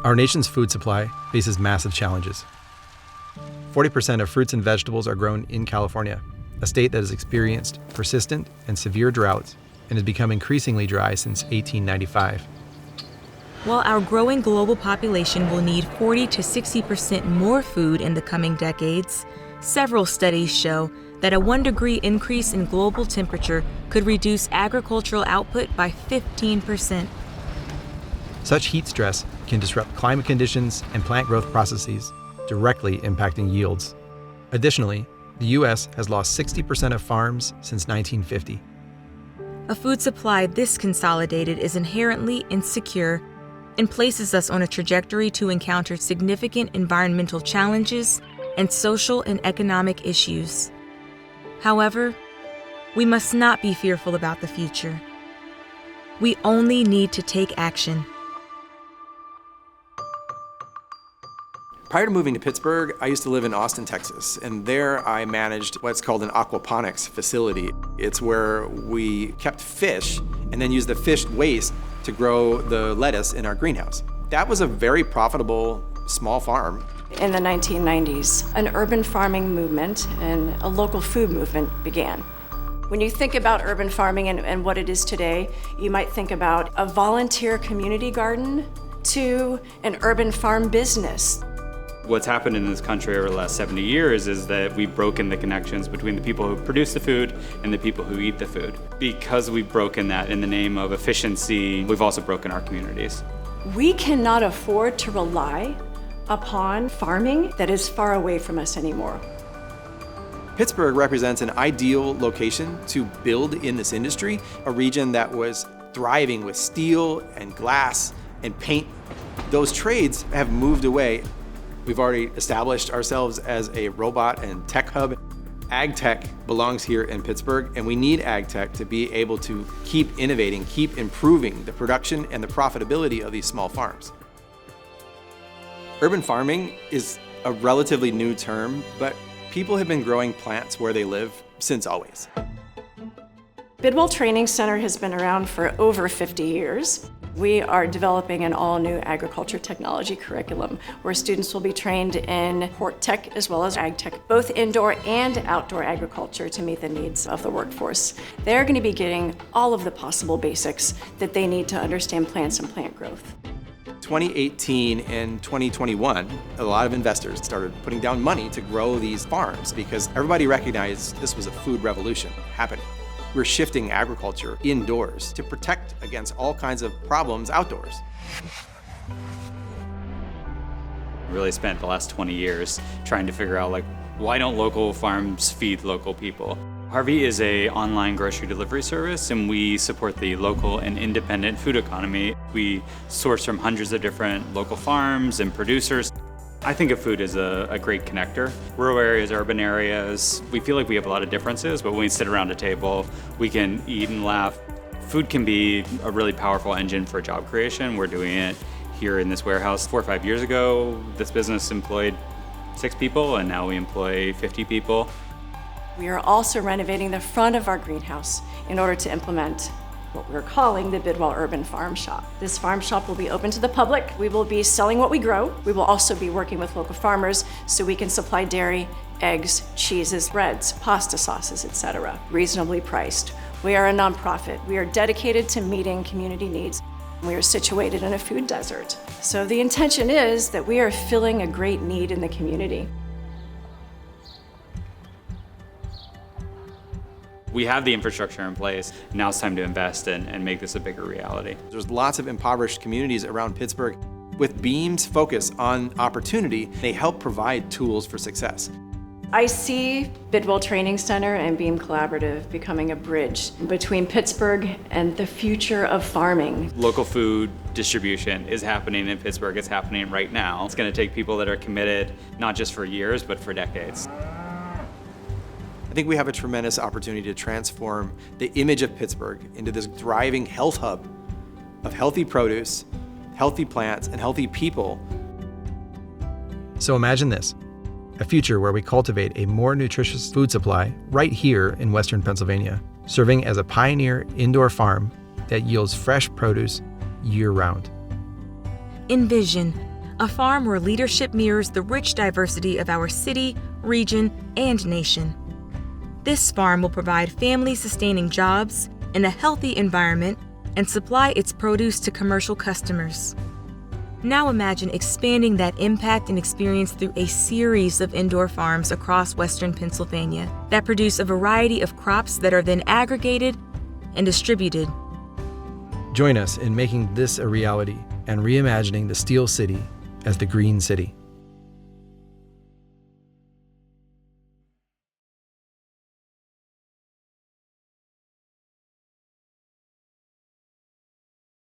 Our nation's food supply faces massive challenges. 40% of fruits and vegetables are grown in California, a state that has experienced persistent and severe droughts and has become increasingly dry since 1895. While our growing global population will need 40 to 60% more food in the coming decades, several studies show that a 1-degree increase in global temperature could reduce agricultural output by 15%. Such heat stress can disrupt climate conditions and plant growth processes, directly impacting yields. Additionally, the U.S. has lost 60% of farms since 1950. A food supply this consolidated is inherently insecure and places us on a trajectory to encounter significant environmental challenges and social and economic issues. However, we must not be fearful about the future. We only need to take action. Prior to moving to Pittsburgh, I used to live in Austin, Texas, and there I managed what's called an aquaponics facility. It's where we kept fish and then used the fish waste to grow the lettuce in our greenhouse. That was a very profitable small farm. In the 1990s, an urban farming movement and a local food movement began. When you think about urban farming and what it is today, you might think about a volunteer community garden to an urban farm business. What's happened in this country over the last 70 years is that we've broken the connections between the people who produce the food and the people who eat the food. Because we've broken that in the name of efficiency, we've also broken our communities. We cannot afford to rely upon farming that is far away from us anymore. Pittsburgh represents an ideal location to build in this industry, a region that was thriving with steel and glass and paint. Those trades have moved away. We've already established ourselves as a robot and tech hub. Ag tech belongs here in Pittsburgh, and we need ag tech to be able to keep innovating, keep improving the production and the profitability of these small farms. Urban farming is a relatively new term, but people have been growing plants where they live since always. Bidwell Training Center has been around for over 50 years. We are developing an all-new agriculture technology curriculum where students will be trained in hort tech as well as ag tech, both indoor and outdoor agriculture to meet the needs of the workforce. They're going to be getting all of the possible basics that they need to understand plants and plant growth. 2018 and 2021, a lot of investors started putting down money to grow these farms because everybody recognized this was a food revolution happening. We're shifting agriculture indoors to protect against all kinds of problems outdoors. Really spent the last 20 years trying to figure out, why don't local farms feed local people? Harvey is an online grocery delivery service, and we support the local and independent food economy. We source from hundreds of different local farms and producers. I think of food as a great connector. Rural areas, urban areas, we feel like we have a lot of differences, but when we sit around a table, we can eat and laugh. Food can be a really powerful engine for job creation. We're doing it here in this warehouse. 4 or 5 years ago, this business employed 6 people, and now we employ 50 people. We are also renovating the front of our greenhouse in order to implement what we're calling the Bidwell Urban Farm Shop. This farm shop will be open to the public. We will be selling what we grow. We will also be working with local farmers so we can supply dairy, eggs, cheeses, breads, pasta sauces, etc., reasonably priced. We are a nonprofit. We are dedicated to meeting community needs. We are situated in a food desert. So the intention is that we are filling a great need in the community. We have the infrastructure in place. Now it's time to invest and make this a bigger reality. There's lots of impoverished communities around Pittsburgh. With Beam's focus on opportunity, they help provide tools for success. I see Bidwell Training Center and Beam Collaborative becoming a bridge between Pittsburgh and the future of farming. Local food distribution is happening in Pittsburgh. It's happening right now. It's going to take people that are committed, not just for years, but for decades. I think we have a tremendous opportunity to transform the image of Pittsburgh into this thriving health hub of healthy produce, healthy plants, and healthy people. So imagine this, a future where we cultivate a more nutritious food supply right here in Western Pennsylvania, serving as a pioneer indoor farm that yields fresh produce year-round. Envision a farm where leadership mirrors the rich diversity of our city, region, and nation. This farm will provide family-sustaining jobs in a healthy environment and supply its produce to commercial customers. Now imagine expanding that impact and experience through a series of indoor farms across western Pennsylvania that produce a variety of crops that are then aggregated and distributed. Join us in making this a reality and reimagining the Steel City as the Green City.